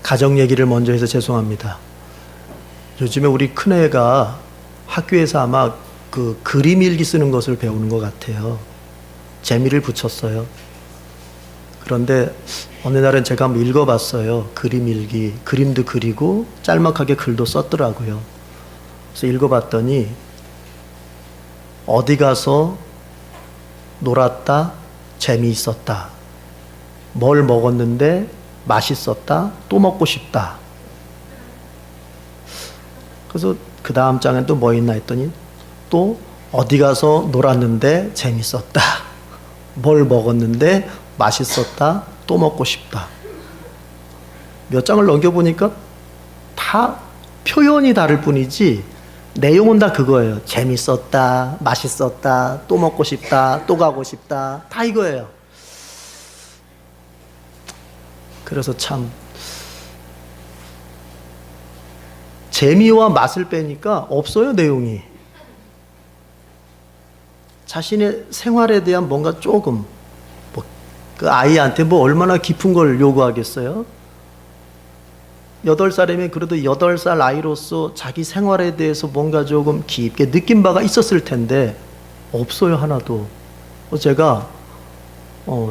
가정 얘기를 먼저 해서 죄송합니다. 요즘에 우리 큰애가 학교에서 아마 그 그림 일기 쓰는 것을 배우는 것 같아요. 재미를 붙였어요. 그런데 어느 날은 제가 한번 읽어봤어요. 그림 일기. 그림도 그리고 짤막하게 글도 썼더라고요. 그래서 읽어봤더니 어디 가서 놀았다, 재미있었다. 뭘 먹었는데 맛있었다, 또 먹고 싶다. 그래서 그 다음 장엔 또 뭐 있나 했더니 또 어디 가서 놀았는데 재밌었다. 뭘 먹었는데 맛있었다, 또 먹고 싶다. 몇 장을 넘겨보니까 다 표현이 다를 뿐이지 내용은 다 그거예요. 재밌었다, 맛있었다, 또 먹고 싶다, 또 가고 싶다. 다 이거예요. 그래서 참 재미와 맛을 빼니까 없어요, 내용이. 자신의 생활에 대한 뭔가 조금 그 아이한테 뭐 얼마나 깊은 걸 요구하겠어요? 8살이면 그래도 8살 아이로서 자기 생활에 대해서 뭔가 조금 깊게 느낀 바가 있었을 텐데 없어요, 하나도. 제가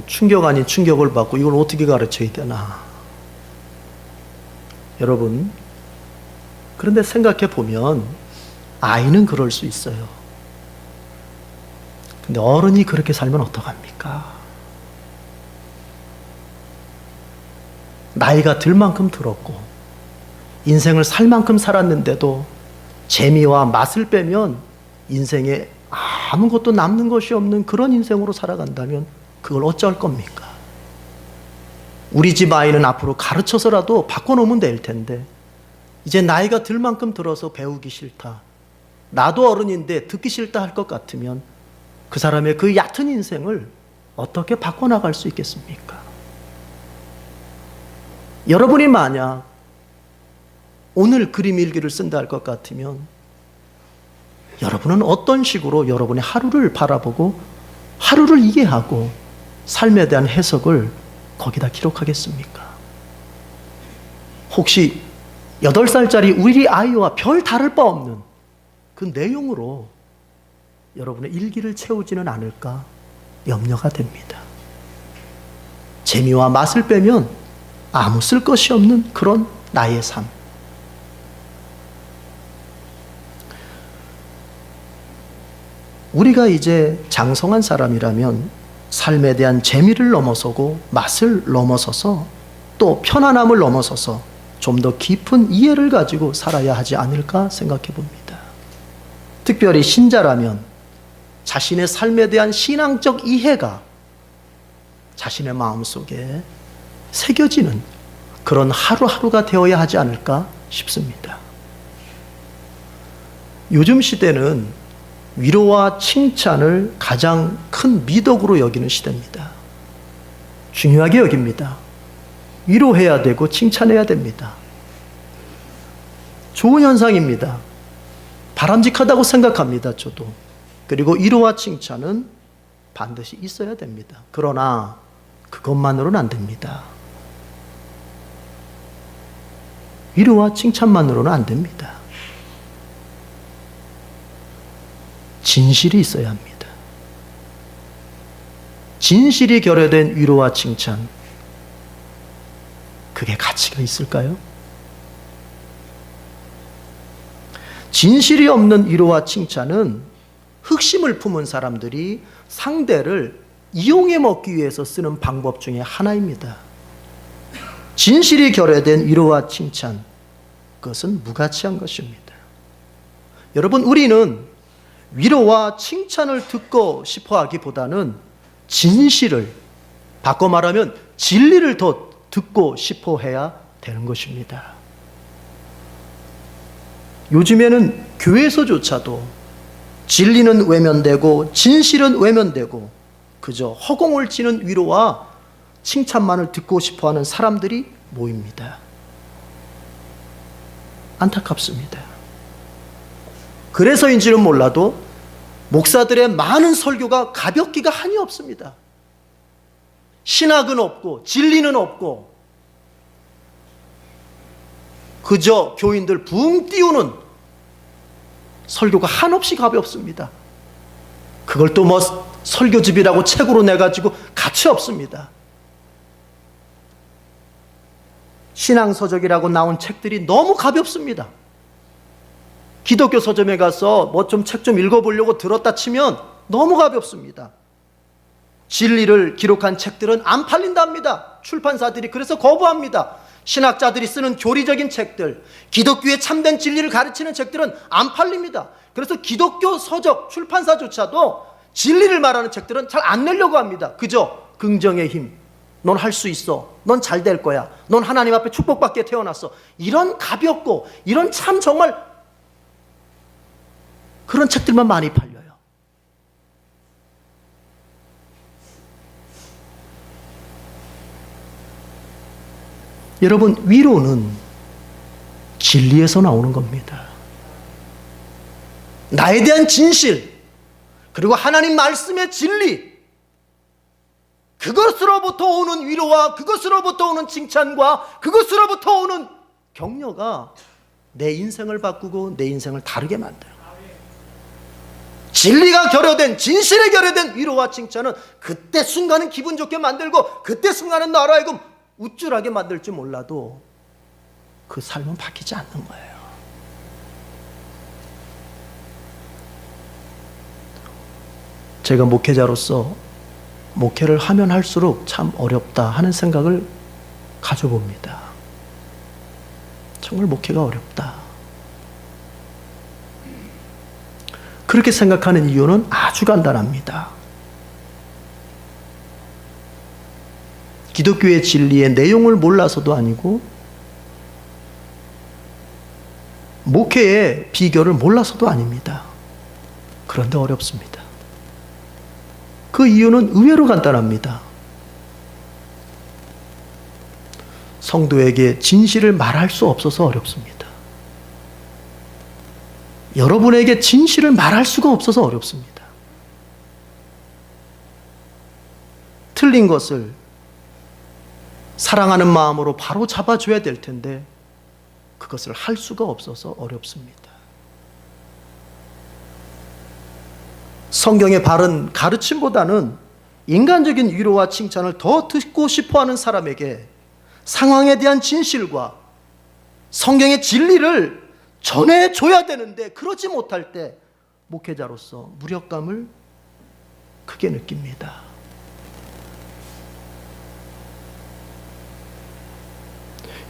충격 아닌 충격을 받고 이걸 어떻게 가르쳐야 되나. 여러분, 그런데 생각해 보면 아이는 그럴 수 있어요. 근데 어른이 그렇게 살면 어떡합니까? 나이가 들 만큼 들었고 인생을 살 만큼 살았는데도 재미와 맛을 빼면 인생에 아무것도 남는 것이 없는 그런 인생으로 살아간다면 그걸 어쩔 겁니까? 우리 집 아이는 앞으로 가르쳐서라도 바꿔놓으면 될 텐데 이제 나이가 들 만큼 들어서 배우기 싫다, 나도 어른인데 듣기 싫다 할 것 같으면 그 사람의 그 얕은 인생을 어떻게 바꿔나갈 수 있겠습니까? 여러분이 만약 오늘 그림 일기를 쓴다 할 것 같으면 여러분은 어떤 식으로 여러분의 하루를 바라보고 하루를 이해하고 삶에 대한 해석을 거기다 기록하겠습니까? 혹시 8살짜리 우리 아이와 별 다를 바 없는 그 내용으로 여러분의 일기를 채우지는 않을까 염려가 됩니다. 재미와 맛을 빼면 아무 쓸 것이 없는 그런 나의 삶. 우리가 이제 장성한 사람이라면 삶에 대한 재미를 넘어서고 맛을 넘어서서 또 편안함을 넘어서서 좀 더 깊은 이해를 가지고 살아야 하지 않을까 생각해 봅니다. 특별히 신자라면 자신의 삶에 대한 신앙적 이해가 자신의 마음속에 새겨지는 그런 하루하루가 되어야 하지 않을까 싶습니다. 요즘 시대는 위로와 칭찬을 가장 큰 미덕으로 여기는 시대입니다. 중요하게 여깁니다. 위로해야 되고 칭찬해야 됩니다. 좋은 현상입니다. 바람직하다고 생각합니다, 저도. 그리고 위로와 칭찬은 반드시 있어야 됩니다. 그러나 그것만으로는 안 됩니다. 위로와 칭찬만으로는 안 됩니다. 진실이 있어야 합니다. 진실이 결여된 위로와 칭찬, 그게 가치가 있을까요? 진실이 없는 위로와 칭찬은 흑심을 품은 사람들이 상대를 이용해 먹기 위해서 쓰는 방법 중에 하나입니다. 진실이 결여된 위로와 칭찬, 그것은 무가치한 것입니다. 여러분, 우리는 위로와 칭찬을 듣고 싶어 하기보다는 진실을, 바꿔 말하면 진리를 더 듣고 싶어 해야 되는 것입니다. 요즘에는 교회에서조차도 진리는 외면되고 진실은 외면되고 그저 허공을 치는 위로와 칭찬만을 듣고 싶어 하는 사람들이 모입니다. 안타깝습니다. 그래서인지는 몰라도 목사들의 많은 설교가 가볍기가 한이 없습니다. 신학은 없고 진리는 없고 그저 교인들 붕 띄우는 설교가 한없이 가볍습니다. 그걸 또 뭐 설교집이라고 책으로 내가지고 가치 없습니다. 신앙서적이라고 나온 책들이 너무 가볍습니다. 기독교 서점에 가서 뭐 좀 책 좀 읽어보려고 들었다 치면 너무 가볍습니다. 진리를 기록한 책들은 안 팔린답니다. 출판사들이 그래서 거부합니다. 신학자들이 쓰는 교리적인 책들, 기독교의 참된 진리를 가르치는 책들은 안 팔립니다. 그래서 기독교 서적 출판사조차도 진리를 말하는 책들은 잘 안 내려고 합니다. 그저 긍정의 힘, 넌 할 수 있어, 넌 잘 될 거야, 넌 하나님 앞에 축복받게 태어났어, 이런 가볍고 이런 참 정말 그런 책들만 많이 팔려요. 여러분, 위로는 진리에서 나오는 겁니다. 나에 대한 진실, 그리고 하나님 말씀의 진리, 그것으로부터 오는 위로와 그것으로부터 오는 칭찬과 그것으로부터 오는 격려가 내 인생을 바꾸고 내 인생을 다르게 만들어요. 진리가 결여된, 진실에 결여된 위로와 칭찬은 그때 순간은 기분 좋게 만들고 그때 순간은 나로 하여금 우쭐하게 만들지 몰라도 그 삶은 바뀌지 않는 거예요. 제가 목회자로서 목회를 하면 할수록 참 어렵다 하는 생각을 가져봅니다. 정말 목회가 어렵다. 그렇게 생각하는 이유는 아주 간단합니다. 기독교의 진리의 내용을 몰라서도 아니고 목회의 비결을 몰라서도 아닙니다. 그런데 어렵습니다. 그 이유는 의외로 간단합니다. 성도에게 진실을 말할 수 없어서 어렵습니다. 여러분에게 진실을 말할 수가 없어서 어렵습니다. 틀린 것을 사랑하는 마음으로 바로 잡아줘야 될 텐데 그것을 할 수가 없어서 어렵습니다. 성경의 바른 가르침보다는 인간적인 위로와 칭찬을 더 듣고 싶어하는 사람에게 상황에 대한 진실과 성경의 진리를 전해줘야 되는데 그러지 못할 때 목회자로서 무력감을 크게 느낍니다.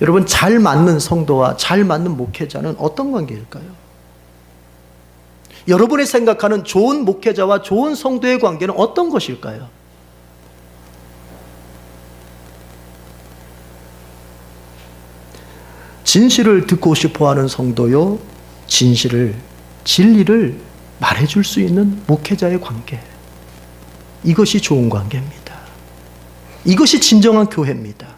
여러분, 잘 맞는 성도와 잘 맞는 목회자는 어떤 관계일까요? 여러분이 생각하는 좋은 목회자와 좋은 성도의 관계는 어떤 것일까요? 진실을 듣고 싶어하는 성도요, 진리를 말해줄 수 있는 목회자의 관계, 이것이 좋은 관계입니다. 이것이 진정한 교회입니다.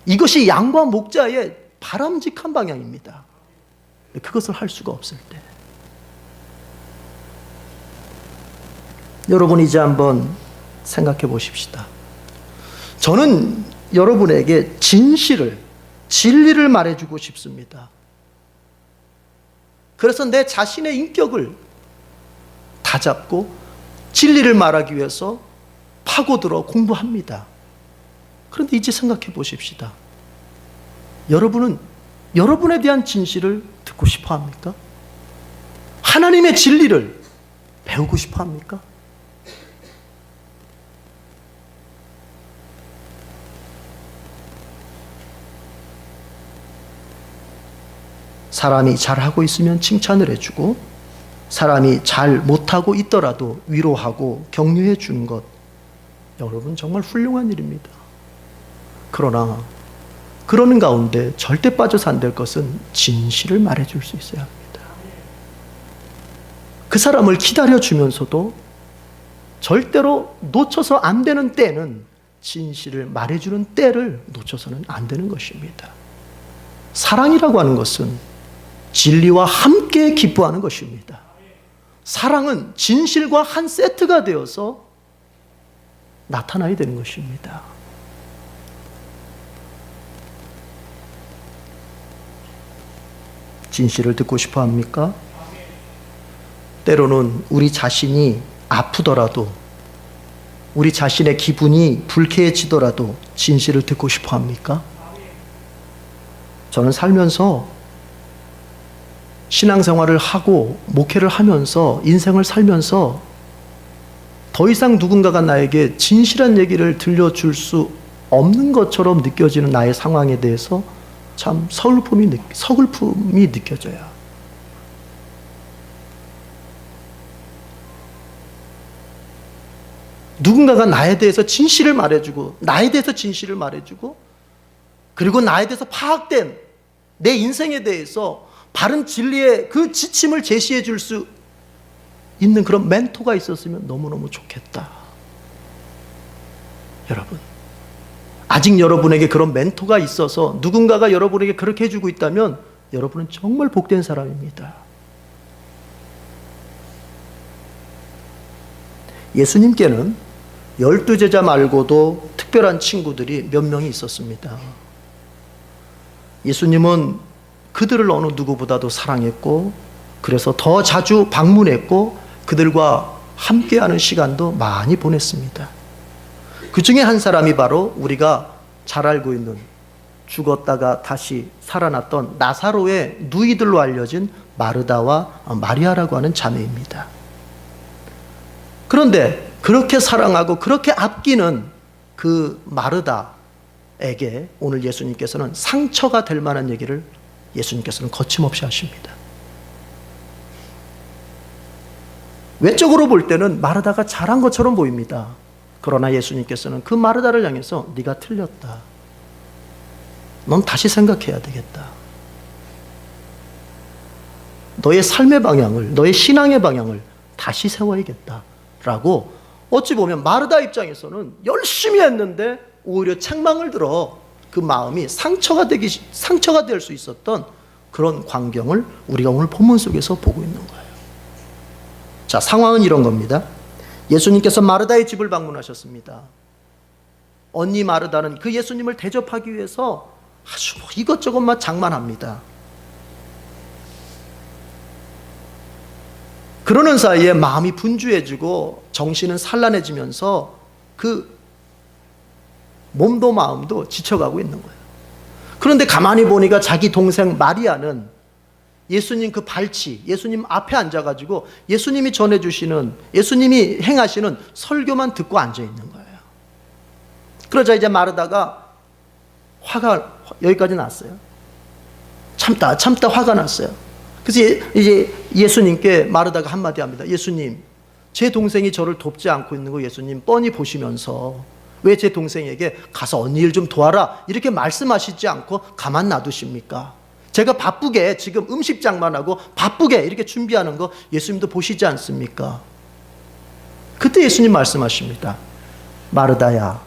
이것이 양과 목자의 바람직한 방향입니다. 그것을 할 수가 없을 때 여러분, 이제 한번 생각해 보십시다. 저는 여러분에게 진리를 말해주고 싶습니다. 그래서 내 자신의 인격을 다잡고 진리를 말하기 위해서 파고들어 공부합니다. 그런데 이제 생각해 보십시다. 여러분은 여러분에 대한 진실을 듣고 싶어 합니까? 하나님의 진리를 배우고 싶어 합니까? 사람이 잘하고 있으면 칭찬을 해주고, 사람이 잘 못하고 있더라도 위로하고 격려해 주는 것, 여러분 정말 훌륭한 일입니다. 그러나 그러는 가운데 절대 빠져서 안 될 것은 진실을 말해줄 수 있어야 합니다. 그 사람을 기다려주면서도 절대로 놓쳐서 안 되는 때는 진실을 말해주는 때를 놓쳐서는 안 되는 것입니다. 사랑이라고 하는 것은 진리와 함께 기뻐하는 것입니다. 사랑은 진실과 한 세트가 되어서 나타나야 되는 것입니다. 진실을 듣고 싶어 합니까? 때로는 우리 자신이 아프더라도, 우리 자신의 기분이 불쾌해지더라도 진실을 듣고 싶어 합니까? 저는 살면서 신앙생활을 하고 목회를 하면서 인생을 살면서 더 이상 누군가가 나에게 진실한 얘기를 들려줄 수 없는 것처럼 느껴지는 나의 상황에 대해서 참 서글픔이 느껴져요. 누군가가 나에 대해서 진실을 말해주고, 나에 대해서 진실을 말해주고, 그리고 나에 대해서 파악된 내 인생에 대해서 바른 진리의 그 지침을 제시해 줄 수 있는 그런 멘토가 있었으면 너무너무 좋겠다. 여러분, 아직 여러분에게 그런 멘토가 있어서 누군가가 여러분에게 그렇게 해주고 있다면 여러분은 정말 복된 사람입니다. 예수님께는 12제자 말고도 특별한 친구들이 몇 명이 있었습니다. 예수님은 그들을 어느 누구보다도 사랑했고, 그래서 더 자주 방문했고, 그들과 함께하는 시간도 많이 보냈습니다. 그 중에 한 사람이 바로 우리가 잘 알고 있는, 죽었다가 다시 살아났던 나사로의 누이들로 알려진 마르다와 마리아라고 하는 자매입니다. 그런데 그렇게 사랑하고 그렇게 아끼는 그 마르다에게 오늘 예수님께서는 상처가 될 만한 얘기를 예수님께서는 거침없이 하십니다. 외적으로 볼 때는 마르다가 잘한 것처럼 보입니다. 그러나 예수님께서는 그 마르다를 향해서 네가 틀렸다. 넌 다시 생각해야 되겠다. 너의 삶의 방향을, 너의 신앙의 방향을 다시 세워야겠다. 라고 어찌 보면 마르다 입장에서는 열심히 했는데 오히려 책망을 들어 그 마음이 상처가 될 수 있었던 그런 광경을 우리가 오늘 본문 속에서 보고 있는 거예요. 자, 상황은 이런 겁니다. 예수님께서 마르다의 집을 방문하셨습니다. 언니 마르다는 그 예수님을 대접하기 위해서 아주 이것저것 막 장만합니다. 그러는 사이에 마음이 분주해지고 정신은 산란해지면서 그 몸도 마음도 지쳐가고 있는 거예요. 그런데 가만히 보니까 자기 동생 마리아는 예수님 그 발치, 예수님 앞에 앉아가지고 예수님이 전해주시는, 예수님이 행하시는 설교만 듣고 앉아있는 거예요. 그러자 이제 마르다가 화가 여기까지 났어요. 참다 화가 났어요. 그래서 이제 예수님께 마르다가 한마디 합니다. 예수님, 제 동생이 저를 돕지 않고 있는 거 예수님 뻔히 보시면서 왜 제 동생에게 가서 언니 일 좀 도와라 이렇게 말씀하시지 않고 가만 놔두십니까? 제가 바쁘게 지금 음식 장만하고 바쁘게 이렇게 준비하는 거 예수님도 보시지 않습니까? 그때 예수님 말씀하십니다. 마르다야,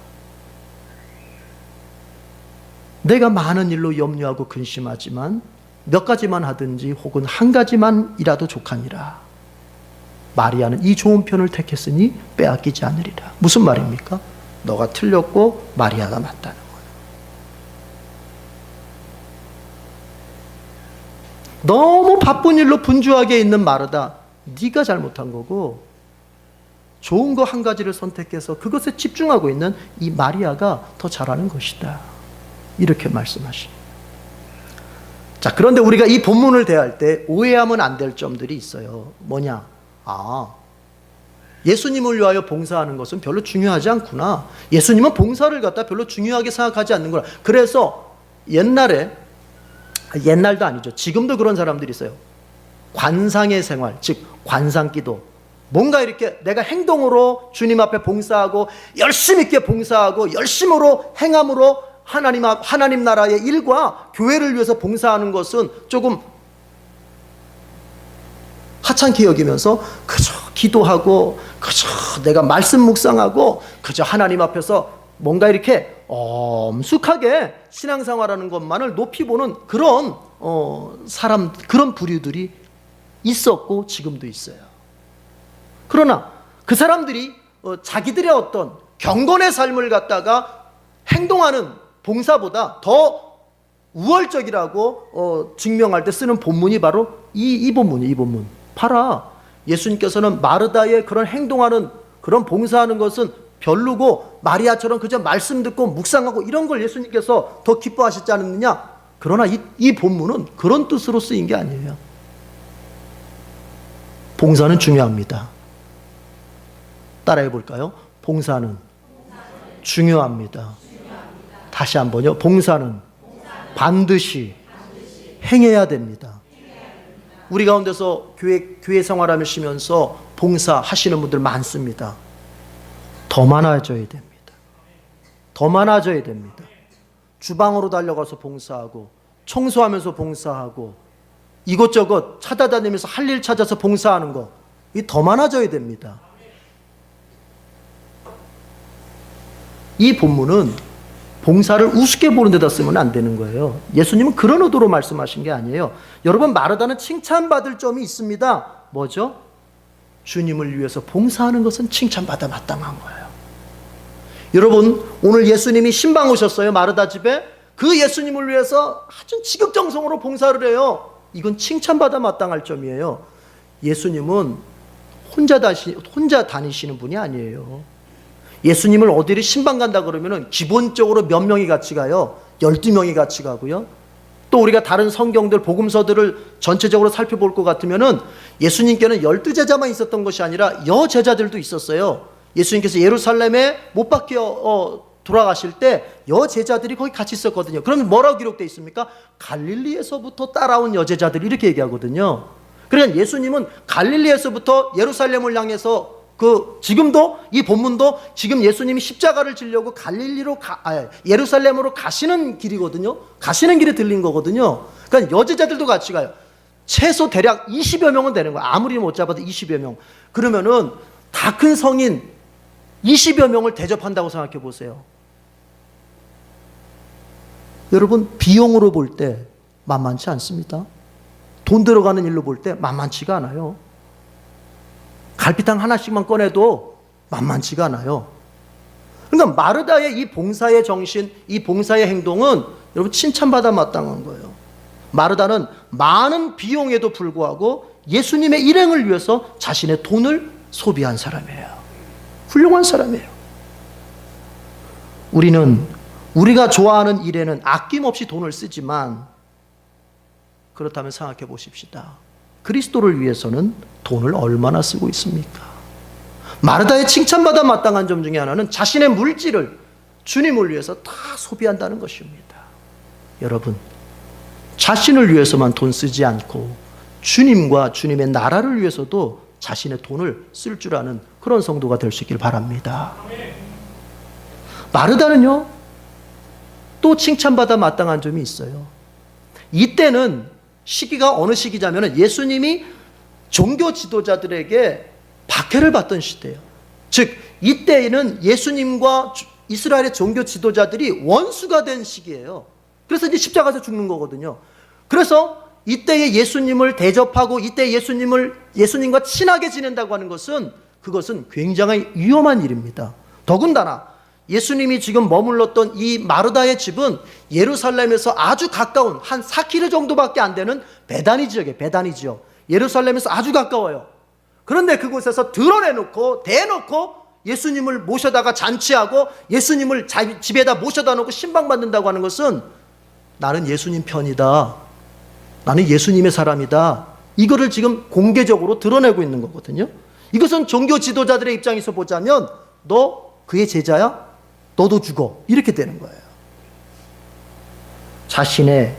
내가 많은 일로 염려하고 근심하지만 몇 가지만 하든지 혹은 한 가지만이라도 족하니라. 마리아는 이 좋은 편을 택했으니 빼앗기지 않으리라. 무슨 말입니까? 너가 틀렸고 마리아가 맞다는 거예요. 너무 바쁜 일로 분주하게 있는 마르다, 네가 잘못한 거고 좋은 거 한 가지를 선택해서 그것에 집중하고 있는 이 마리아가 더 잘하는 것이다. 이렇게 말씀하십니다. 자, 그런데 우리가 이 본문을 대할 때 오해하면 안 될 점들이 있어요. 뭐냐? 예수님을 위하여 봉사하는 것은 별로 중요하지 않구나. 예수님은 봉사를 갖다 별로 중요하게 생각하지 않는구나. 그래서 옛날도 아니죠. 지금도 그런 사람들이 있어요. 관상의 생활, 즉 관상기도. 뭔가 이렇게 내가 행동으로 주님 앞에 봉사하고 열심 있게 봉사하고 열심으로 행함으로 하나님 나라의 일과 교회를 위해서 봉사하는 것은 조금 하찮게 여기면서 그저 기도하고 그저 내가 말씀 묵상하고 그저 하나님 앞에서 뭔가 이렇게 엄숙하게 신앙생활하는 것만을 높이 보는 그런 그런 부류들이 있었고 지금도 있어요. 그러나 그 사람들이 자기들의 어떤 경건의 삶을 갖다가 행동하는 봉사보다 더 우월적이라고 증명할 때 쓰는 본문이 바로 이 본문이에요. 이 본문. 봐라. 예수님께서는 마르다의 그런 행동하는, 그런 봉사하는 것은 별로고 마리아처럼 그저 말씀 듣고 묵상하고 이런 걸 예수님께서 더 기뻐하시지 않느냐? 그러나 이 본문은 그런 뜻으로 쓰인 게 아니에요. 봉사는 중요합니다. 따라해 볼까요? 봉사는 중요합니다. 다시 한번요. 봉사는 반드시 행해야 됩니다. 우리 가운데서 교회 생활하시면서 봉사하시는 분들 많습니다. 더 많아져야 됩니다. 더 많아져야 됩니다. 주방으로 달려가서 봉사하고, 청소하면서 봉사하고, 이것저것 찾아다니면서 할 일 찾아서 봉사하는 거, 이 더 많아져야 됩니다. 이 본문은 봉사를 우습게 보는 데다 쓰면 안 되는 거예요. 예수님은 그런 의도로 말씀하신 게 아니에요. 여러분, 마르다는 칭찬받을 점이 있습니다. 뭐죠? 주님을 위해서 봉사하는 것은 칭찬받아 마땅한 거예요. 여러분, 오늘 예수님이 신방 오셨어요. 마르다 집에. 그 예수님을 위해서 아주 지극정성으로 봉사를 해요. 이건 칭찬받아 마땅할 점이에요. 예수님은 혼자 다니시는 분이 아니에요. 예수님을 어디를 신방 간다 그러면은 기본적으로 몇 명이 같이 가요? 12명이 같이 가고요. 또 우리가 다른 성경들, 복음서들을 전체적으로 살펴볼 것 같으면은 예수님께는 12제자만 있었던 것이 아니라 여제자들도 있었어요. 예수님께서 예루살렘에 못 박혀 돌아가실 때 여제자들이 거기 같이 있었거든요. 그러면 뭐라고 기록되어 있습니까? 갈릴리에서부터 따라온 여제자들이 이렇게 얘기하거든요. 그러니까 예수님은 갈릴리에서부터 예루살렘을 향해서 지금도 이 본문도 지금 예수님이 십자가를 지려고 예루살렘으로 가시는 길이거든요. 가시는 길에 들린 거거든요. 그러니까 여제자들도 같이 가요. 최소 대략 20여 명은 되는 거예요. 아무리 못 잡아도 20여 명. 그러면은 다 큰 성인 20여 명을 대접한다고 생각해 보세요. 여러분, 비용으로 볼 때 만만치 않습니다. 돈 들어가는 일로 볼 때 만만치가 않아요. 갈비탕 하나씩만 꺼내도 만만치가 않아요. 그러니까 마르다의 이 봉사의 정신, 이 봉사의 행동은 여러분 칭찬받아 마땅한 거예요. 마르다는 많은 비용에도 불구하고 예수님의 일행을 위해서 자신의 돈을 소비한 사람이에요. 훌륭한 사람이에요. 우리가 좋아하는 일에는 아낌없이 돈을 쓰지만, 그렇다면 생각해 보십시다. 그리스도를 위해서는 돈을 얼마나 쓰고 있습니까? 마르다의 칭찬받아 마땅한 점 중에 하나는 자신의 물질을 주님을 위해서 다 소비한다는 것입니다. 여러분, 자신을 위해서만 돈 쓰지 않고 주님과 주님의 나라를 위해서도 자신의 돈을 쓸 줄 아는 그런 성도가 될 수 있길 바랍니다. 마르다는요, 또 칭찬받아 마땅한 점이 있어요. 이때는 시기가 어느 시기냐면 예수님이 종교 지도자들에게 박해를 받던 시대예요. 즉 이때에는 예수님과 이스라엘의 종교 지도자들이 원수가 된 시기예요. 그래서 이제 십자가에서 죽는 거거든요. 그래서 이때에 예수님을 대접하고 이때 예수님과 친하게 지낸다고 하는 것은, 그것은 굉장히 위험한 일입니다. 더군다나 예수님이 지금 머물렀던 이 마르다의 집은 예루살렘에서 아주 가까운 한 4km 정도밖에 안 되는 베다니 지역이에요. 베다니 지역. 예루살렘에서 아주 가까워요. 그런데 그곳에서 대놓고 예수님을 모셔다가 잔치하고 예수님을 집에다 모셔다 놓고 신방받는다고 하는 것은, 나는 예수님 편이다, 나는 예수님의 사람이다, 이거를 지금 공개적으로 드러내고 있는 거거든요. 이것은 종교 지도자들의 입장에서 보자면 너 그의 제자야? 너도 죽어. 이렇게 되는 거예요. 자신의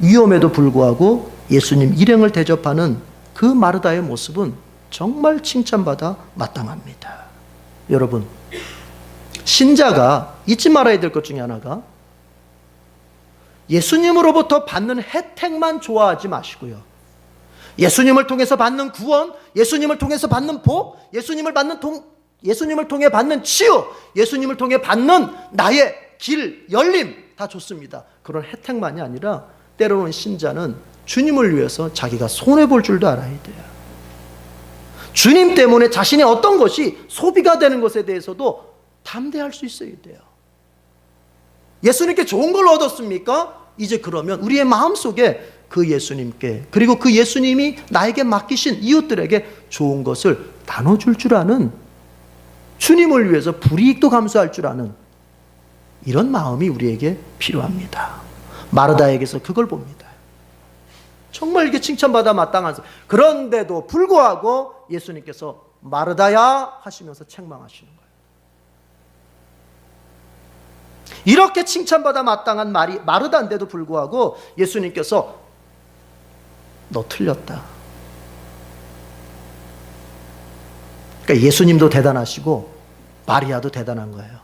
위험에도 불구하고 예수님 일행을 대접하는 그 마르다의 모습은 정말 칭찬받아 마땅합니다. 여러분, 신자가 잊지 말아야 될 것 중에 하나가 예수님으로부터 받는 혜택만 좋아하지 마시고요, 예수님을 통해서 받는 구원, 예수님을 통해서 받는 복, 예수님을 통해 받는 치유, 예수님을 통해 받는 나의 길, 열림, 다 좋습니다. 그런 혜택만이 아니라 때로는 신자는 주님을 위해서 자기가 손해볼 줄도 알아야 돼요. 주님 때문에 자신의 어떤 것이 소비가 되는 것에 대해서도 담대할 수 있어야 돼요. 예수님께 좋은 걸 얻었습니까? 이제 그러면 우리의 마음속에 그 예수님께, 그리고 그 예수님이 나에게 맡기신 이웃들에게 좋은 것을 나눠줄 줄 아는, 주님을 위해서 불이익도 감수할 줄 아는 이런 마음이 우리에게 필요합니다. 마르다에게서 그걸 봅니다. 정말 이게 칭찬받아 마땅한, 그런데도 불구하고 예수님께서 마르다야 하시면서 책망하시는 거예요. 이렇게 칭찬받아 마땅한 말이 마르다인데도 불구하고 예수님께서 너 틀렸다. 그러니까 예수님도 대단하시고 마리아도 대단한 거예요.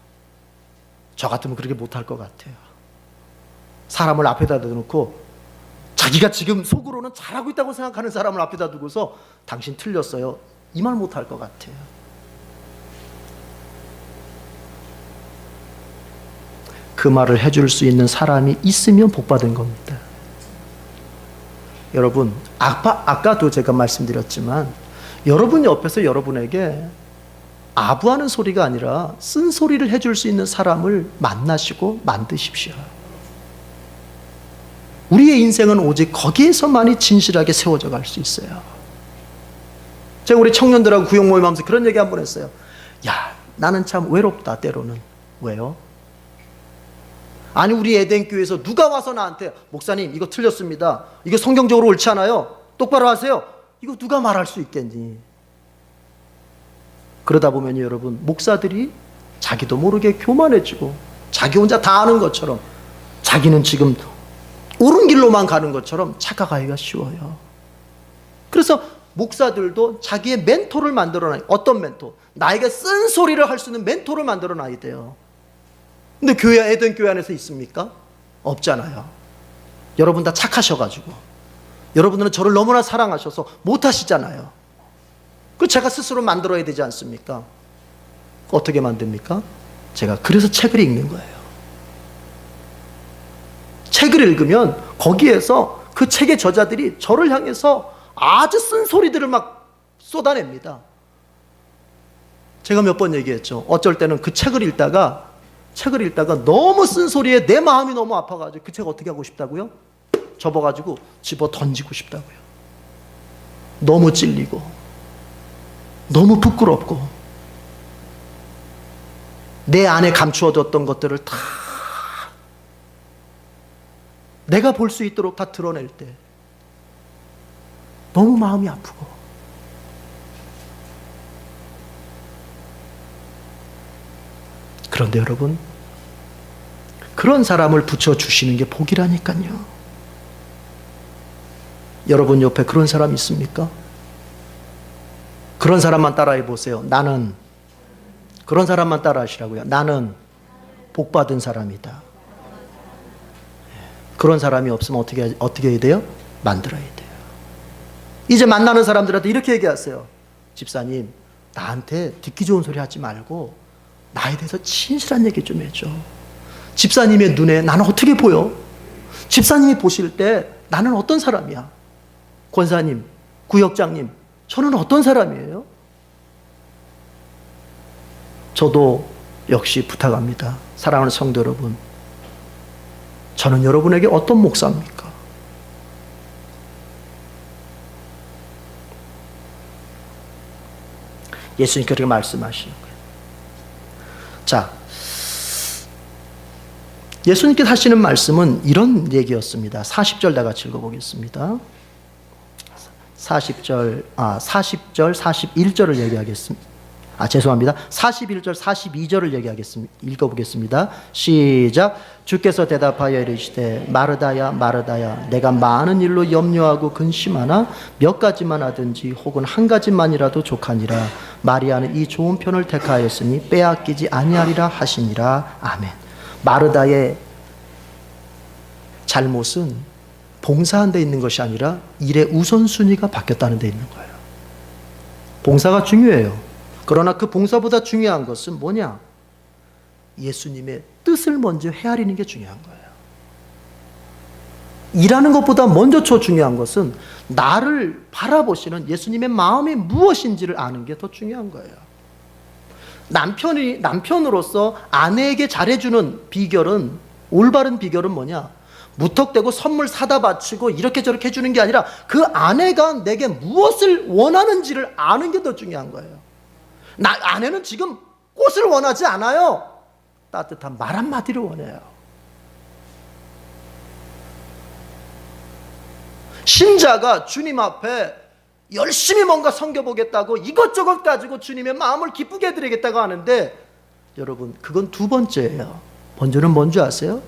저 같으면 그렇게 못할 것 같아요. 사람을 앞에다 놓고 자기가 지금 속으로는 잘하고 있다고 생각하는 사람을 앞에다 두고서 당신 틀렸어요, 이 말 못할 것 같아요. 그 말을 해줄 수 있는 사람이 있으면 복받은 겁니다. 여러분, 아까도 제가 말씀드렸지만 여러분 옆에서 여러분에게 아부하는 소리가 아니라 쓴소리를 해줄 수 있는 사람을 만나시고 만드십시오. 우리의 인생은 오직 거기에서만이 진실하게 세워져 갈 수 있어요. 제가 우리 청년들하고 구역 모임하면서 그런 얘기 한번 했어요. 야, 나는 참 외롭다 때로는. 왜요? 아니, 우리 에덴교회에서 누가 와서 나한테 목사님 이거 틀렸습니다, 이거 성경적으로 옳지 않아요, 똑바로 하세요, 이거 누가 말할 수 있겠니? 그러다 보면 여러분, 목사들이 자기도 모르게 교만해지고 자기 혼자 다 아는 것처럼, 자기는 지금 옳은 길로만 가는 것처럼 착각하기가 쉬워요. 그래서 목사들도 자기의 멘토를 만들어놔요. 어떤 멘토? 나에게 쓴소리를 할 수 있는 멘토를 만들어놔야 돼요. 근데 교회, 에덴 교회 안에서 있습니까? 없잖아요. 여러분 다 착하셔가지고, 여러분들은 저를 너무나 사랑하셔서 못하시잖아요. 그 제가 스스로 만들어야 되지 않습니까? 어떻게 만듭니까? 제가 그래서 책을 읽는 거예요. 책을 읽으면 거기에서 그 책의 저자들이 저를 향해서 아주 쓴소리들을 막 쏟아냅니다. 제가 몇 번 얘기했죠. 어쩔 때는 그 책을 읽다가 너무 쓴소리에 내 마음이 너무 아파가지고 그 책 어떻게 하고 싶다고요? 접어가지고 집어 던지고 싶다고요. 너무 찔리고 너무 부끄럽고 내 안에 감추어뒀던 것들을 다 내가 볼 수 있도록 다 드러낼 때 너무 마음이 아프고, 그런데 여러분, 그런 사람을 붙여주시는 게 복이라니까요. 여러분 옆에 그런 사람 있습니까? 그런 사람만 따라해 보세요. 나는, 그런 사람만 따라하시라고요. 나는 복받은 사람이다. 그런 사람이 없으면 어떻게 해야 돼요? 만들어야 돼요. 이제 만나는 사람들한테 이렇게 얘기하세요. 집사님, 나한테 듣기 좋은 소리 하지 말고 나에 대해서 진실한 얘기 좀 해줘. 집사님의 눈에 나는 어떻게 보여? 집사님이 보실 때 나는 어떤 사람이야? 권사님, 구역장님, 저는 어떤 사람이에요? 저도 역시 부탁합니다. 사랑하는 성도 여러분, 저는 여러분에게 어떤 목사입니까? 예수님께서 그렇게 말씀하시는 거예요. 자, 예수님께서 하시는 말씀은 이런 얘기였습니다. 40절 다 같이 읽어보겠습니다. 40절, 41절을 얘기하겠습니다. 죄송합니다. 41절, 42절을 읽어보겠습니다. 시작. 주께서 대답하여 이르시되 마르다야 마르다야, 내가 많은 일로 염려하고 근심하나 몇 가지만 하든지 혹은 한 가지만이라도 족하니라. 마리아는 이 좋은 편을 택하였으니 빼앗기지 아니하리라 하시니라. 아멘. 마르다의 잘못은 봉사한 데 있는 것이 아니라 일의 우선순위가 바뀌었다는 데 있는 거예요. 봉사가 중요해요. 그러나 그 봉사보다 중요한 것은 뭐냐? 예수님의 뜻을 먼저 헤아리는 게 중요한 거예요. 일하는 것보다 먼저 중요한 것은 나를 바라보시는 예수님의 마음이 무엇인지를 아는 게 더 중요한 거예요. 남편으로서 아내에게 잘해주는 비결은, 올바른 비결은 뭐냐? 무턱대고 선물 사다 바치고 이렇게 저렇게 해주는 게 아니라 그 아내가 내게 무엇을 원하는지를 아는 게 더 중요한 거예요. 아내는 지금 꽃을 원하지 않아요. 따뜻한 말 한마디를 원해요. 신자가 주님 앞에 열심히 뭔가 섬겨보겠다고 이것저것 가지고 주님의 마음을 기쁘게 해드리겠다고 하는데, 여러분, 그건 두 번째예요. 먼저는 뭔지 아세요?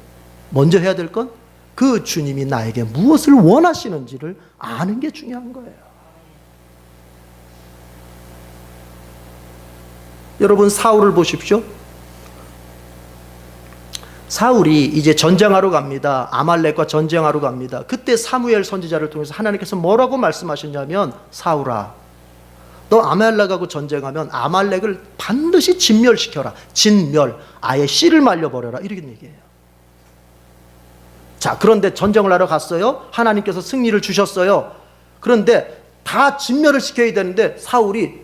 먼저 해야 될 건 그 주님이 나에게 무엇을 원하시는지를 아는 게 중요한 거예요. 여러분, 사울을 보십시오. 사울이 이제 전쟁하러 갑니다. 아말렉과 전쟁하러 갑니다. 그때 사무엘 선지자를 통해서 하나님께서 뭐라고 말씀하셨냐면, 사울아, 너 아말렉하고 전쟁하면 아말렉을 반드시 진멸시켜라. 진멸, 아예 씨를 말려버려라. 이렇게 얘기해요. 자, 그런데 전쟁을 하러 갔어요. 하나님께서 승리를 주셨어요. 그런데 다 진멸을 시켜야 되는데 사울이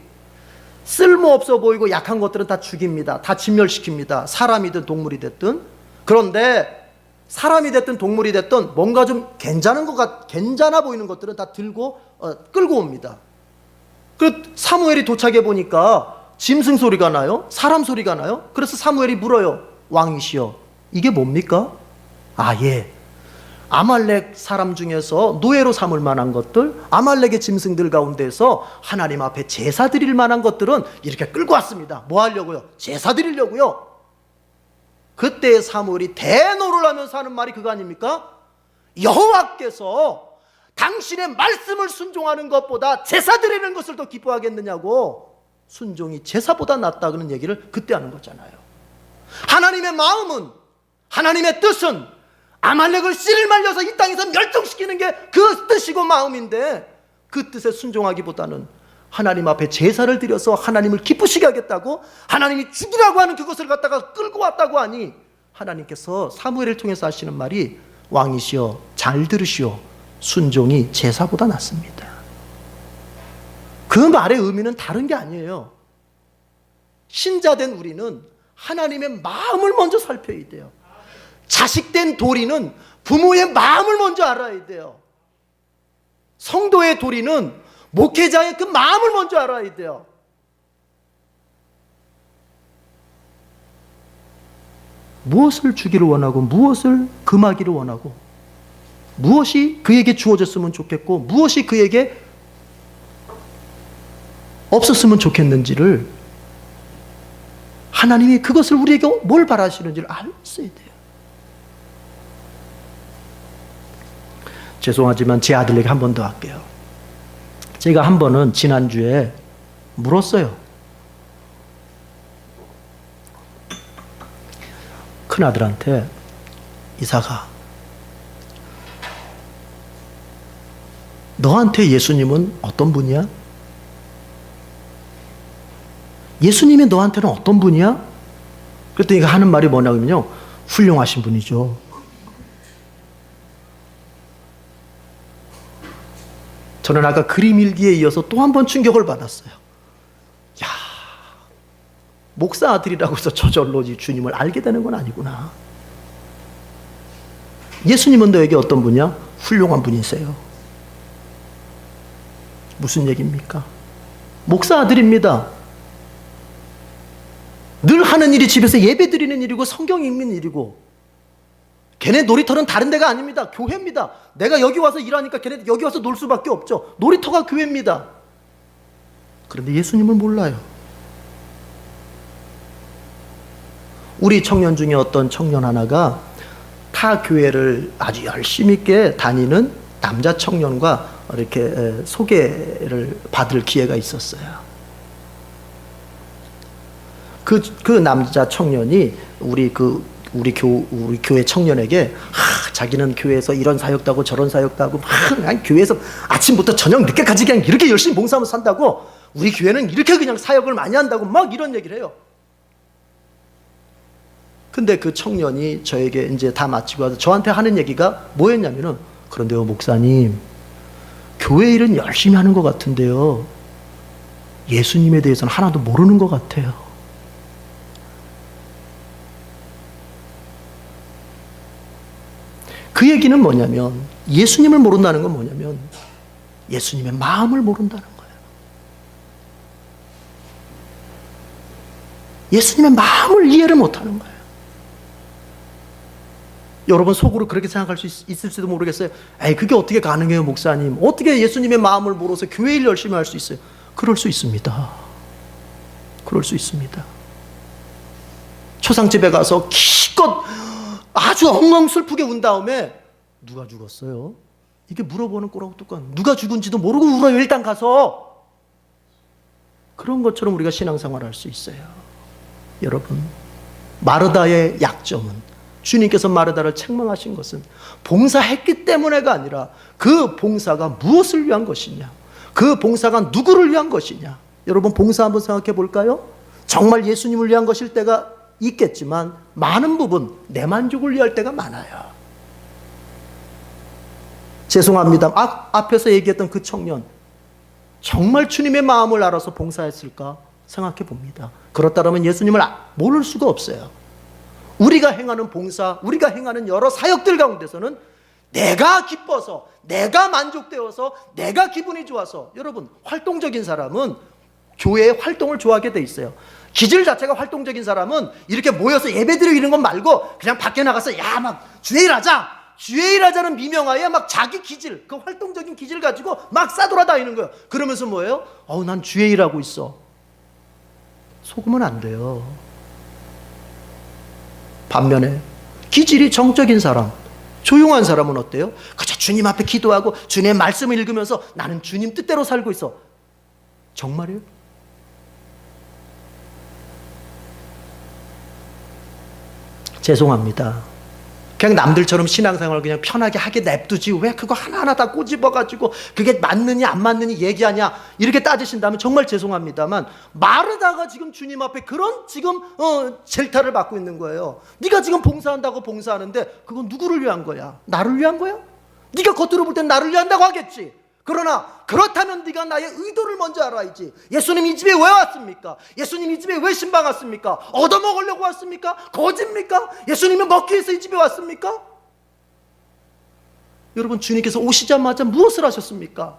쓸모없어 보이고 약한 것들은 다 죽입니다. 다 진멸시킵니다. 사람이든 동물이 됐든. 그런데 사람이 됐든 동물이 됐든 뭔가 좀 괜찮아 보이는 것들은 다 들고 끌고 옵니다. 그 사무엘이 도착해 보니까 짐승 소리가 나요. 사람 소리가 나요. 그래서 사무엘이 물어요. 왕이시여, 이게 뭡니까? 아, 예. 아말렉 사람 중에서 노예로 삼을 만한 것들, 아말렉의 짐승들 가운데서 하나님 앞에 제사 드릴 만한 것들은 이렇게 끌고 왔습니다. 뭐 하려고요? 제사 드리려고요. 그때 사무엘이 대노를 하면서 하는 말이 그거 아닙니까? 여호와께서 당신의 말씀을 순종하는 것보다 제사 드리는 것을 더 기뻐하겠느냐고. 순종이 제사보다 낫다는 얘기를 그때 하는 거잖아요. 하나님의 마음은, 하나님의 뜻은 아말렉을 씨를 말려서 이 땅에서 멸종시키는 게 그 뜻이고 마음인데, 그 뜻에 순종하기보다는 하나님 앞에 제사를 드려서 하나님을 기쁘시게 하겠다고, 하나님이 죽이라고 하는 그것을 갖다가 끌고 왔다고 하니, 하나님께서 사무엘을 통해서 하시는 말이, 왕이시여 잘 들으시오, 순종이 제사보다 낫습니다. 그 말의 의미는 다른 게 아니에요. 신자된 우리는 하나님의 마음을 먼저 살펴야 돼요. 자식된 도리는 부모의 마음을 먼저 알아야 돼요. 성도의 도리는 목회자의 그 마음을 먼저 알아야 돼요. 무엇을 주기를 원하고 무엇을 금하기를 원하고, 무엇이 그에게 주어졌으면 좋겠고 무엇이 그에게 없었으면 좋겠는지를, 하나님이 그것을 우리에게 뭘 바라시는지를 알았어야 돼요. 죄송하지만 제 아들에게 한 번 더 할게요. 제가 한 번은 지난주에 물었어요. 큰아들한테, 이사가, 너한테 예수님은 어떤 분이야? 예수님이 너한테는 어떤 분이야? 그랬더니 하는 말이 뭐냐면요, 훌륭하신 분이죠. 저는 아까 그림 일기에 이어서 또 한 번 충격을 받았어요. 야, 목사 아들이라고 해서 저절로 주님을 알게 되는 건 아니구나. 예수님은 너에게 어떤 분이야? 훌륭한 분이세요. 무슨 얘기입니까? 목사 아들입니다. 늘 하는 일이 집에서 예배 드리는 일이고 성경 읽는 일이고, 걔네 놀이터는 다른 데가 아닙니다. 교회입니다. 내가 여기 와서 일하니까 걔네 여기 와서 놀 수밖에 없죠. 놀이터가 교회입니다. 그런데 예수님을 몰라요. 우리 청년 중에 어떤 청년 하나가 타 교회를 아주 열심히 있게 다니는 남자 청년과 이렇게 소개를 받을 기회가 있었어요. 그 남자 청년이 우리 교회 청년에게, 자기는 교회에서 이런 사역도 하고 저런 사역도 하고, 그냥 교회에서 아침부터 저녁 늦게까지 그냥 이렇게 열심히 봉사하면서 산다고, 우리 교회는 이렇게 그냥 사역을 많이 한다고 막 이런 얘기를 해요. 근데 그 청년이 저에게 이제 다 마치고 와서 저한테 하는 얘기가 뭐였냐면은, 그런데요 목사님, 교회 일은 열심히 하는 것 같은데요, 예수님에 대해서는 하나도 모르는 것 같아요. 그 얘기는 뭐냐면, 예수님을 모른다는 건 뭐냐면 예수님의 마음을 모른다는 거예요. 예수님의 마음을 이해를 못하는 거예요. 여러분 속으로 그렇게 생각할 수 있을지도 모르겠어요. 에이, 그게 어떻게 가능해요, 목사님? 어떻게 예수님의 마음을 모르서 교회 일 열심히 할 수 있어요? 그럴 수 있습니다. 그럴 수 있습니다. 초상집에 가서 기껏 아주 엉엉 슬프게 운 다음에 누가 죽었어요? 이게 물어보는 거라고 똑같아. 누가 죽은지도 모르고 울어요, 일단 가서. 그런 것처럼 우리가 신앙생활을 할 수 있어요. 여러분, 마르다의 약점은, 주님께서 마르다를 책망하신 것은 봉사했기 때문에가 아니라 그 봉사가 무엇을 위한 것이냐, 그 봉사가 누구를 위한 것이냐. 여러분, 봉사 한번 생각해 볼까요? 정말 예수님을 위한 것일 때가 있겠지만 많은 부분 내 만족을 위할 때가 많아요. 죄송합니다. 앞에서 얘기했던 그 청년, 정말 주님의 마음을 알아서 봉사했을까 생각해 봅니다. 그렇다면 예수님을 모를 수가 없어요. 우리가 행하는 봉사, 우리가 행하는 여러 사역들 가운데서는 내가 기뻐서, 내가 만족되어서, 내가 기분이 좋아서. 여러분, 활동적인 사람은 교회의 활동을 좋아하게 돼 있어요. 기질 자체가 활동적인 사람은 이렇게 모여서 예배드리고 이런 것 말고 그냥 밖에 나가서 야, 막 주일하자, 주일하자는 미명하에 막 자기 기질, 그 활동적인 기질 가지고 막 싸돌아다니는 거예요. 그러면서 뭐예요? 난 주일하고 있어. 속으면 안 돼요. 반면에 기질이 정적인 사람, 조용한 사람은 어때요? 그저 주님 앞에 기도하고 주님의 말씀을 읽으면서 나는 주님 뜻대로 살고 있어. 정말이에요? 죄송합니다. 그냥 남들처럼 신앙생활을 그냥 편하게 하게 냅두지 왜 그거 하나하나 다 꼬집어가지고 그게 맞느냐 안 맞느냐 얘기하냐 이렇게 따지신다면 정말 죄송합니다만, 마르다가 지금 주님 앞에 그런 지금 질타를 받고 있는 거예요. 네가 지금 봉사한다고 봉사하는데 그건 누구를 위한 거야? 나를 위한 거야? 네가 겉으로 볼 땐 나를 위한다고 하겠지. 그러나 그렇다면 네가 나의 의도를 먼저 알아야지. 예수님 이 집에 왜 왔습니까? 예수님 이 집에 왜 신방 왔습니까? 얻어먹으려고 왔습니까? 거짓입니까? 예수님은 먹기 위해서 이 집에 왔습니까? 여러분, 주님께서 오시자마자 무엇을 하셨습니까?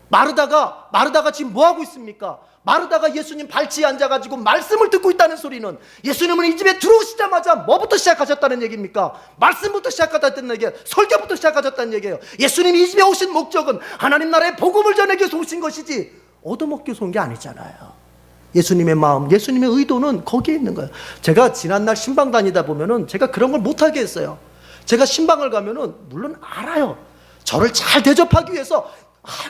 마르다가 지금 뭐하고 있습니까? 마르다가 예수님 발치에 앉아가지고 말씀을 듣고 있다는 소리는 예수님은 이 집에 들어오시자마자 뭐부터 시작하셨다는 얘기입니까? 말씀부터 시작하셨다는 얘기예요. 설교부터 시작하셨다는 얘기예요. 예수님이 이 집에 오신 목적은 하나님 나라의 복음을 전하기 위해서 오신 것이지 얻어먹기 위해서 온 게 아니잖아요. 예수님의 마음, 예수님의 의도는 거기에 있는 거예요. 제가 지난날 신방 다니다 보면은 제가 그런 걸 못하게 했어요. 제가 신방을 가면은 물론 알아요. 저를 잘 대접하기 위해서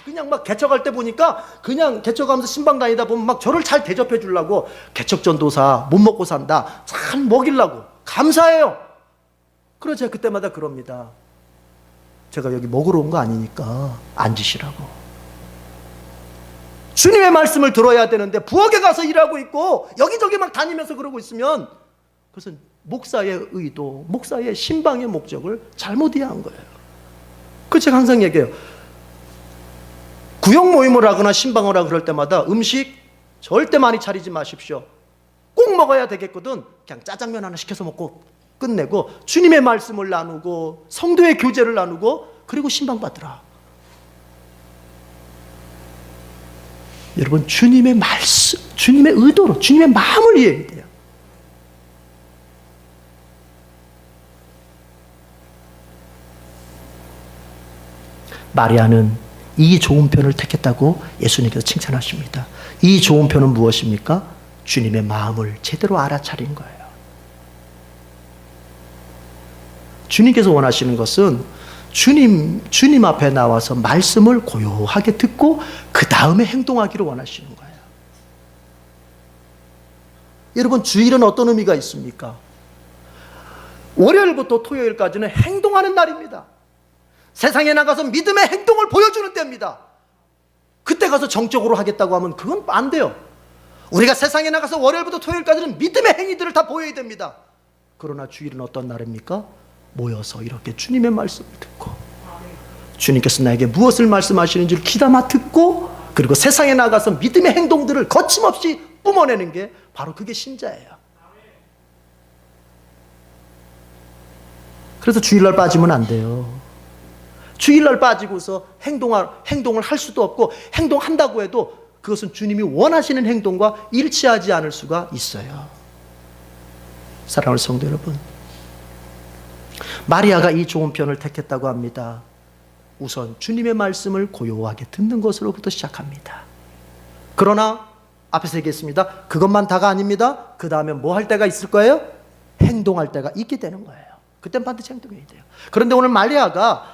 그냥 막 개척할 때 보니까 그냥 개척하면서 신방 다니다 보면 막 저를 잘 대접해 주려고 개척전도사 못 먹고 산다 잘 먹이려고 감사해요. 그래서 제가 그때마다 그럽니다. 제가 여기 먹으러 온 거 아니니까 앉으시라고. 주님의 말씀을 들어야 되는데 부엌에 가서 일하고 있고 여기저기 막 다니면서 그러고 있으면 그것은 목사의 의도, 목사의 신방의 목적을 잘못 이해한 거예요. 그 제가 항상 얘기해요. 구역 모임을 하거나 신방을 하고 그럴 때마다 음식 절대 많이 차리지 마십시오. 꼭 먹어야 되겠거든. 그냥 짜장면 하나 시켜서 먹고 끝내고 주님의 말씀을 나누고 성도의 교제를 나누고 그리고 신방 받으라. 여러분, 주님의 말씀, 주님의 의도로 주님의 마음을 이해해야 돼요. 마리아는 이 좋은 편을 택했다고 예수님께서 칭찬하십니다. 이 좋은 편은 무엇입니까? 주님의 마음을 제대로 알아차린 거예요. 주님께서 원하시는 것은 주님 앞에 나와서 말씀을 고요하게 듣고 그 다음에 행동하기를 원하시는 거예요. 여러분, 주일은 어떤 의미가 있습니까? 월요일부터 토요일까지는 행동하는 날입니다. 세상에 나가서 믿음의 행동을 보여주는 때입니다. 그때 가서 정적으로 하겠다고 하면 그건 안 돼요. 우리가 세상에 나가서 월요일부터 토요일까지는 믿음의 행위들을 다 보여야 됩니다. 그러나 주일은 어떤 날입니까? 모여서 이렇게 주님의 말씀을 듣고 주님께서 나에게 무엇을 말씀하시는지를 귀담아 듣고 그리고 세상에 나가서 믿음의 행동들을 거침없이 뿜어내는 게 바로 그게 신자예요. 그래서 주일날 빠지면 안 돼요. 주일날 빠지고서 행동을 할 수도 없고, 행동한다고 해도 그것은 주님이 원하시는 행동과 일치하지 않을 수가 있어요. 사랑하는 성도 여러분, 마리아가 이 좋은 편을 택했다고 합니다. 우선 주님의 말씀을 고요하게 듣는 것으로부터 시작합니다. 그러나 앞에서 얘기했습니다. 그것만 다가 아닙니다. 그 다음에 뭐 할 때가 있을 거예요? 행동할 때가 있게 되는 거예요. 그땐 반드시 행동해야 돼요. 그런데 오늘 마리아가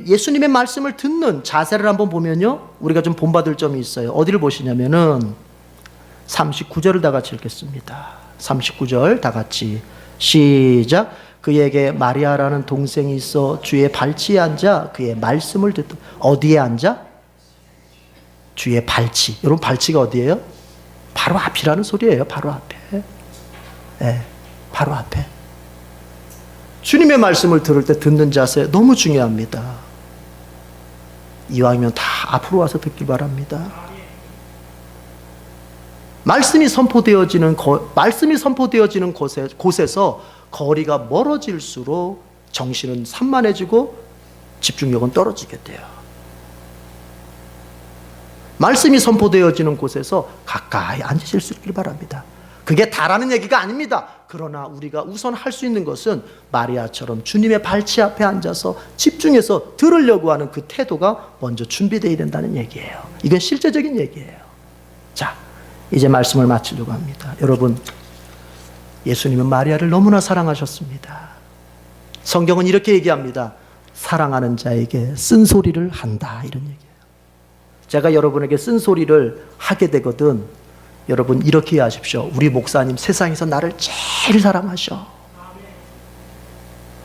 예수님의 말씀을 듣는 자세를 한번 보면요, 우리가 좀 본받을 점이 있어요. 어디를 보시냐면은 39절을 다 같이 읽겠습니다. 39절 다 같이 시작. 그에게 마리아라는 동생이 있어 주의 발치에 앉아 그의 말씀을 듣던. 어디에 앉아? 주의 발치. 여러분, 발치가 어디예요? 바로 앞이라는 소리예요. 바로 앞에. 네, 바로 앞에. 주님의 말씀을 들을 때 듣는 자세 너무 중요합니다. 이왕이면 다 앞으로 와서 듣길 바랍니다. 말씀이 선포되어지는 곳에서 거리가 멀어질수록 정신은 산만해지고 집중력은 떨어지게 돼요. 말씀이 선포되어지는 곳에서 가까이 앉으실 수 있길 바랍니다. 그게 다라는 얘기가 아닙니다. 그러나 우리가 우선 할 수 있는 것은 마리아처럼 주님의 발치 앞에 앉아서 집중해서 들으려고 하는 그 태도가 먼저 준비되어야 된다는 얘기예요. 이건 실제적인 얘기예요. 자, 이제 말씀을 마치려고 합니다. 여러분, 예수님은 마리아를 너무나 사랑하셨습니다. 성경은 이렇게 얘기합니다. 사랑하는 자에게 쓴소리를 한다, 이런 얘기예요. 제가 여러분에게 쓴소리를 하게 되거든 여러분 이렇게 하십시오. 우리 목사님 세상에서 나를 제일 사랑하셔.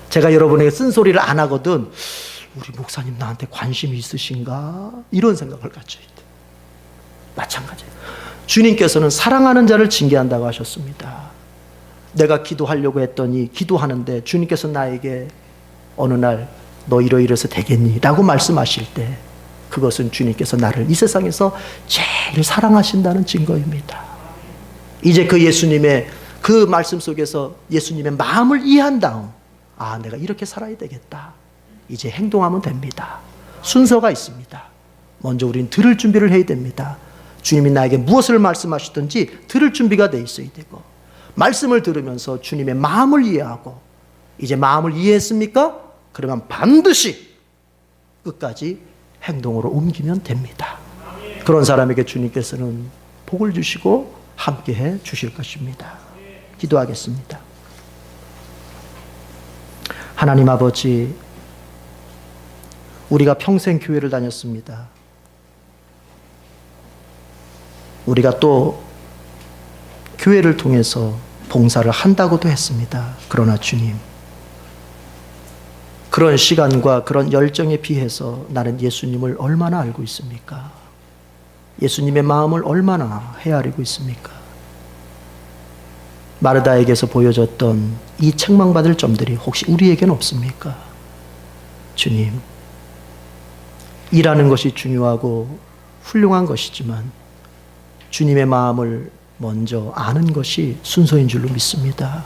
제가 여러분에게 쓴소리를 안 하거든 우리 목사님 나한테 관심이 있으신가? 이런 생각을 가져야 돼. 마찬가지예요. 주님께서는 사랑하는 자를 징계한다고 하셨습니다. 내가 기도하려고 했더니 기도하는데 주님께서 나에게 어느 날 너 이러이러해서 되겠니? 라고 말씀하실 때 그것은 주님께서 나를 이 세상에서 제일 사랑하신다는 증거입니다. 이제 그 예수님의 그 말씀 속에서 예수님의 마음을 이해한 다음, 아, 내가 이렇게 살아야 되겠다. 이제 행동하면 됩니다. 순서가 있습니다. 먼저 우리는 들을 준비를 해야 됩니다. 주님이 나에게 무엇을 말씀하시든지 들을 준비가 돼 있어야 되고, 말씀을 들으면서 주님의 마음을 이해하고, 이제 마음을 이해했습니까? 그러면 반드시 끝까지 행동으로 옮기면 됩니다. 그런 사람에게 주님께서는 복을 주시고 함께해 주실 것입니다. 기도하겠습니다. 하나님 아버지, 우리가 평생 교회를 다녔습니다. 우리가 또 교회를 통해서 봉사를 한다고도 했습니다. 그러나 주님, 그런 시간과 그런 열정에 비해서 나는 예수님을 얼마나 알고 있습니까? 예수님의 마음을 얼마나 헤아리고 있습니까? 마르다에게서 보여줬던 이 책망받을 점들이 혹시 우리에게는 없습니까? 주님, 일하는 것이 중요하고 훌륭한 것이지만 주님의 마음을 먼저 아는 것이 순서인 줄로 믿습니다.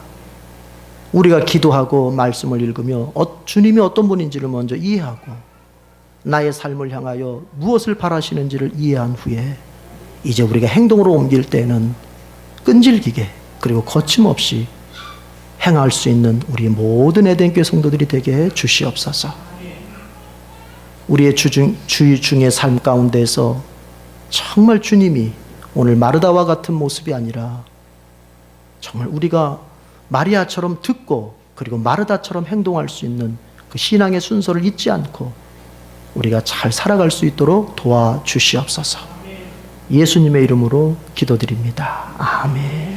우리가 기도하고 말씀을 읽으며 주님이 어떤 분인지를 먼저 이해하고 나의 삶을 향하여 무엇을 바라시는지를 이해한 후에 이제 우리가 행동으로 옮길 때는 끈질기게 그리고 거침없이 행할 수 있는 우리 모든 에덴교회 성도들이 되게 해 주시옵소서. 우리의 주의 중의 삶 가운데서 정말 주님이 오늘 마르다와 같은 모습이 아니라 정말 우리가 마리아처럼 듣고 그리고 마르다처럼 행동할 수 있는 그 신앙의 순서를 잊지 않고 우리가 잘 살아갈 수 있도록 도와주시옵소서. 예수님의 이름으로 기도드립니다. 아멘.